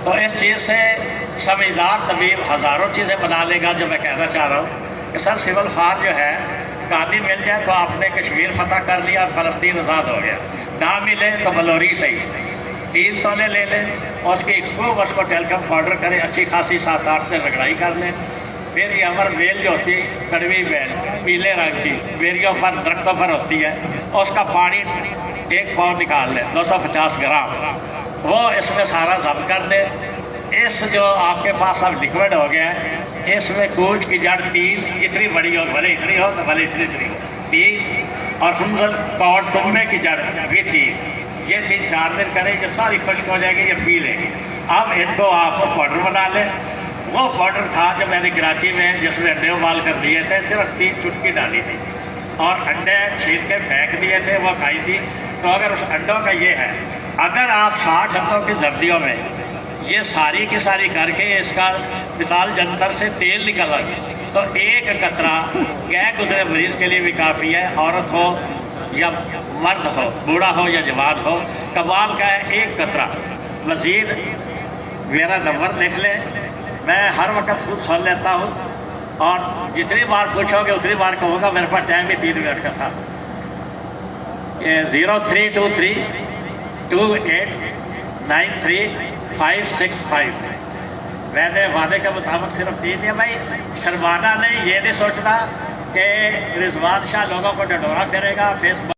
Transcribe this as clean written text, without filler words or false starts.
تو اس چیز سے سمجھدار طبیب ہزاروں چیزیں بنا لے گا. جو میں کہنا چاہ رہا ہوں کہ سر سول خار جو ہے کانی مل جائے تو آپ نے کشمیر فتح کر لیا اور فلسطین آزاد ہو گیا. نہ ملے تو بلوری صحیح 3 تولے لے لیں اور اس کی خوب اس کو ٹیلکم پاؤڈر کریں, اچھی خاصی 7-8 دن رگڑائی کر لیں. پھر یہ امر بیل جو ہوتی ہے کڑوی بیل پیلے رنگ کی بیریوں پر درختوں پر ہوتی ہے, اور اس کا پانی 1 پاؤ نکال لیں 250 گرام, وہ اس میں سارا ضبط کر دیں. اس جو آپ کے پاس اب لکوڈ ہو گیا ہے اس میں کوچ کی جڑ 3 جتنی بڑی ہو بھلے اتنی ہو تو بھلے اتنی ہو 3, اور حنزل پاؤڈ تمبے کی جڑ بھی 3. یہ 3-4 دن کریں کہ ساری خشک ہو جائے گی, یہ پی لیں گے. اب ان کو آپ پاؤڈر بنا لیں. وہ پاؤڈر تھا جو میں نے کراچی میں جس میں انڈے ابال کر دیے تھے, صرف 3 چٹکی ڈالی تھی اور انڈے چھیل کے پھینک دیے تھے, وہ کھائی تھی. تو اگر اس انڈوں کا یہ ہے, اگر آپ 60 انڈوں کی زردیوں میں یہ ساری کی ساری کر کے اس کا مثال جنتر سے تیل نکالا تو 1 قطرہ گئے گزرے مریض کے لیے بھی کافی ہے. عورت ہو یا مرد ہو, بوڑھا ہو یا جوان ہو, کباب کا ہے 1 قطرہ. مزید میرا نمبر لکھ لیں, میں ہر وقت خود سن لیتا ہوں اور جتنی بار پوچھو گے اتنی بار کہوں گا. میرے پاس ٹائم بھی 3 منٹ کا تھا. 0323 2893 565. میں نے وعدے کے مطابق صرف 3 دیا. بھائی شرمانا نہیں, یہ نہیں سوچنا کہ رضوان شاہ لوگوں کو ڈنڈورا کرے گا. فیس بک